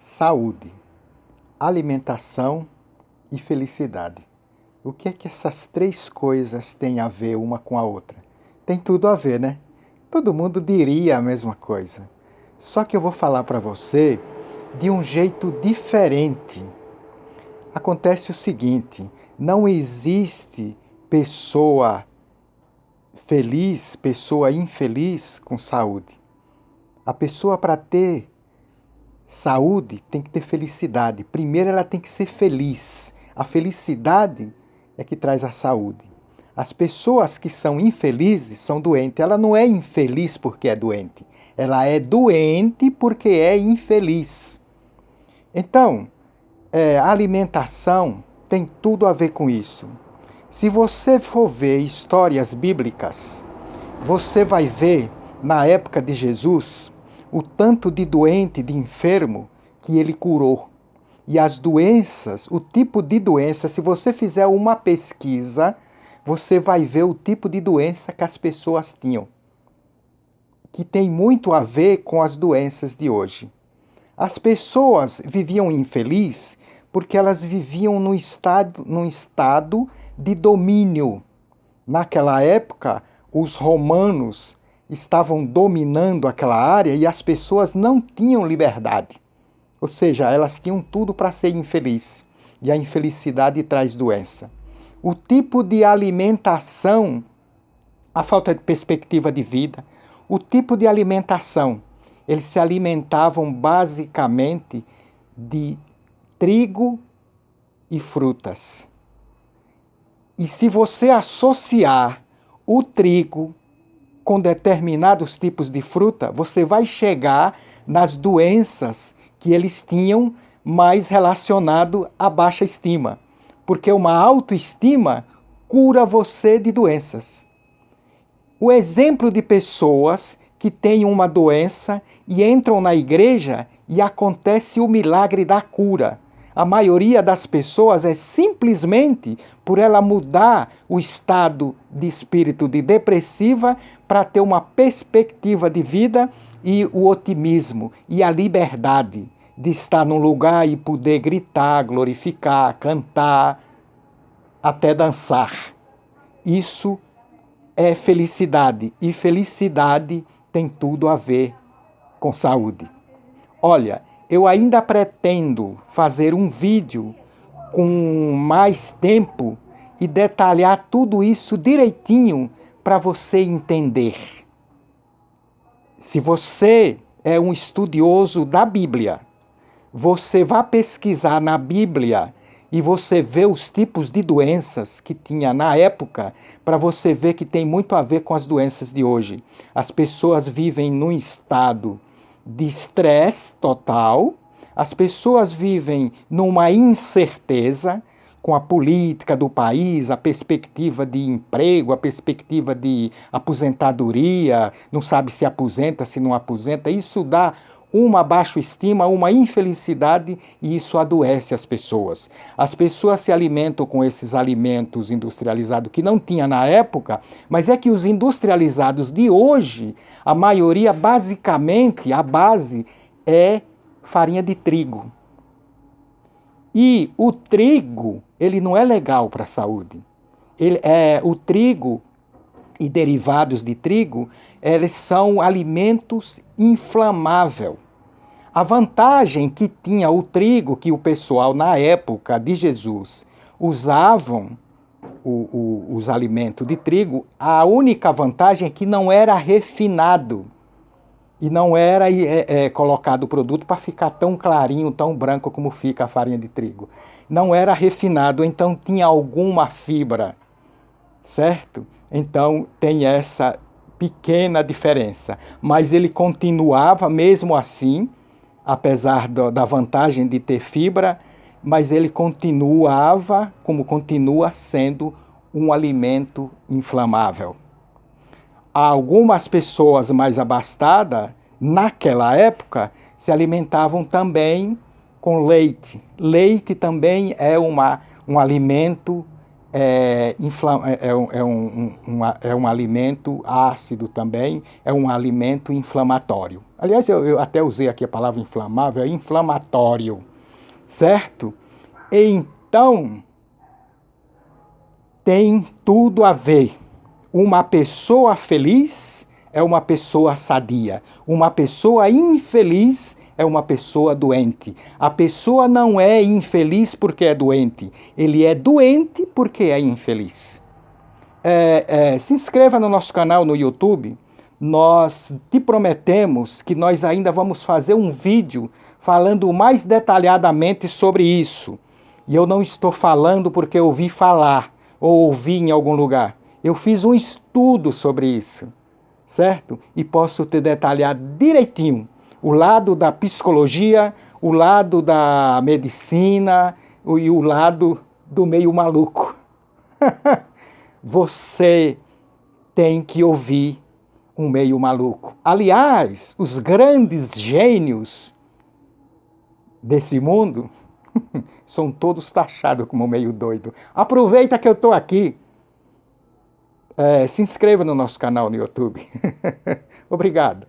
Saúde, alimentação e felicidade. O que é que essas três coisas têm a ver uma com a outra? Tem tudo a ver, né? Todo mundo diria a mesma coisa. Só que eu vou falar para você de um jeito diferente. Acontece o seguinte: não existe pessoa feliz, pessoa infeliz com saúde. A pessoa, para ter saúde, tem que ter felicidade. Primeiro ela tem que ser feliz. A felicidade é que traz a saúde. As pessoas que são infelizes são doentes. Ela não é infeliz porque é doente. Ela é doente porque é infeliz. Então, a alimentação tem tudo a ver com isso. Se você for ver histórias bíblicas, você vai ver, na época de Jesus, o tanto de doente, de enfermo que ele curou. E as doenças, o tipo de doença, se você fizer uma pesquisa, você vai ver o tipo de doença que as pessoas tinham, que tem muito a ver com as doenças de hoje. As pessoas viviam infelizes porque elas viviam num estado de domínio. Naquela época, os romanos estavam dominando aquela área e as pessoas não tinham liberdade. Ou seja, elas tinham tudo para ser infelizes. E a infelicidade traz doença. O tipo de alimentação, a falta de perspectiva de vida, o tipo de alimentação, eles se alimentavam basicamente de trigo e frutas. E se você associar o trigo com determinados tipos de fruta, você vai chegar nas doenças que eles tinham mais relacionado à baixa estima. Porque uma autoestima cura você de doenças. O exemplo de pessoas que têm uma doença e entram na igreja e acontece o milagre da cura. A maioria das pessoas é simplesmente por ela mudar o estado de espírito de depressiva para ter uma perspectiva de vida e o otimismo e a liberdade de estar num lugar e poder gritar, glorificar, cantar, até dançar. Isso é felicidade e felicidade tem tudo a ver com saúde. Olha, eu ainda pretendo fazer um vídeo com mais tempo e detalhar tudo isso direitinho para você entender. Se você é um estudioso da Bíblia, você vai pesquisar na Bíblia e você vê os tipos de doenças que tinha na época, para você ver que tem muito a ver com as doenças de hoje. As pessoas vivem num estado de estresse total, as pessoas vivem numa incerteza com a política do país, a perspectiva de emprego, a perspectiva de aposentadoria, não sabe se aposenta, se não aposenta. Isso dá uma baixa estima, uma infelicidade e isso adoece as pessoas. As pessoas se alimentam com esses alimentos industrializados que não tinha na época, mas é que os industrializados de hoje, a maioria basicamente, a base é farinha de trigo. E o trigo, ele não é legal para a saúde. O trigo e derivados de trigo, eles são alimentos inflamáveis. A vantagem que tinha o trigo, que o pessoal na época de Jesus usavam os alimentos de trigo, a única vantagem é que não era refinado e não era colocado o produto para ficar tão clarinho, tão branco como fica a farinha de trigo. Não era refinado, então tinha alguma fibra, certo? Então tem essa pequena diferença, mas ele continuava mesmo assim, apesar da vantagem de ter fibra, mas ele continuava como continua sendo um alimento inflamável. Algumas pessoas mais abastadas, naquela época, se alimentavam também com leite. Leite também é um alimento é um alimento ácido também, é um alimento inflamatório. Aliás, eu até usei aqui a palavra inflamável, é inflamatório, certo? Então, tem tudo a ver. Uma pessoa feliz é uma pessoa sadia. Uma pessoa infeliz é uma pessoa doente. A pessoa não é infeliz porque é doente. Ele é doente porque é infeliz. Se inscreva no nosso canal no YouTube. Nós te prometemos que nós ainda vamos fazer um vídeo falando mais detalhadamente sobre isso. E eu não estou falando porque eu ouvi falar ou ouvi em algum lugar. Eu fiz um estudo sobre isso, certo? E posso te detalhar direitinho o lado da psicologia, o lado da medicina e o lado do meio maluco. Você tem que ouvir um meio maluco. Aliás, os grandes gênios desse mundo são todos taxados como meio doido. Aproveita que eu estou aqui. Se inscreva no nosso canal no YouTube. Obrigado.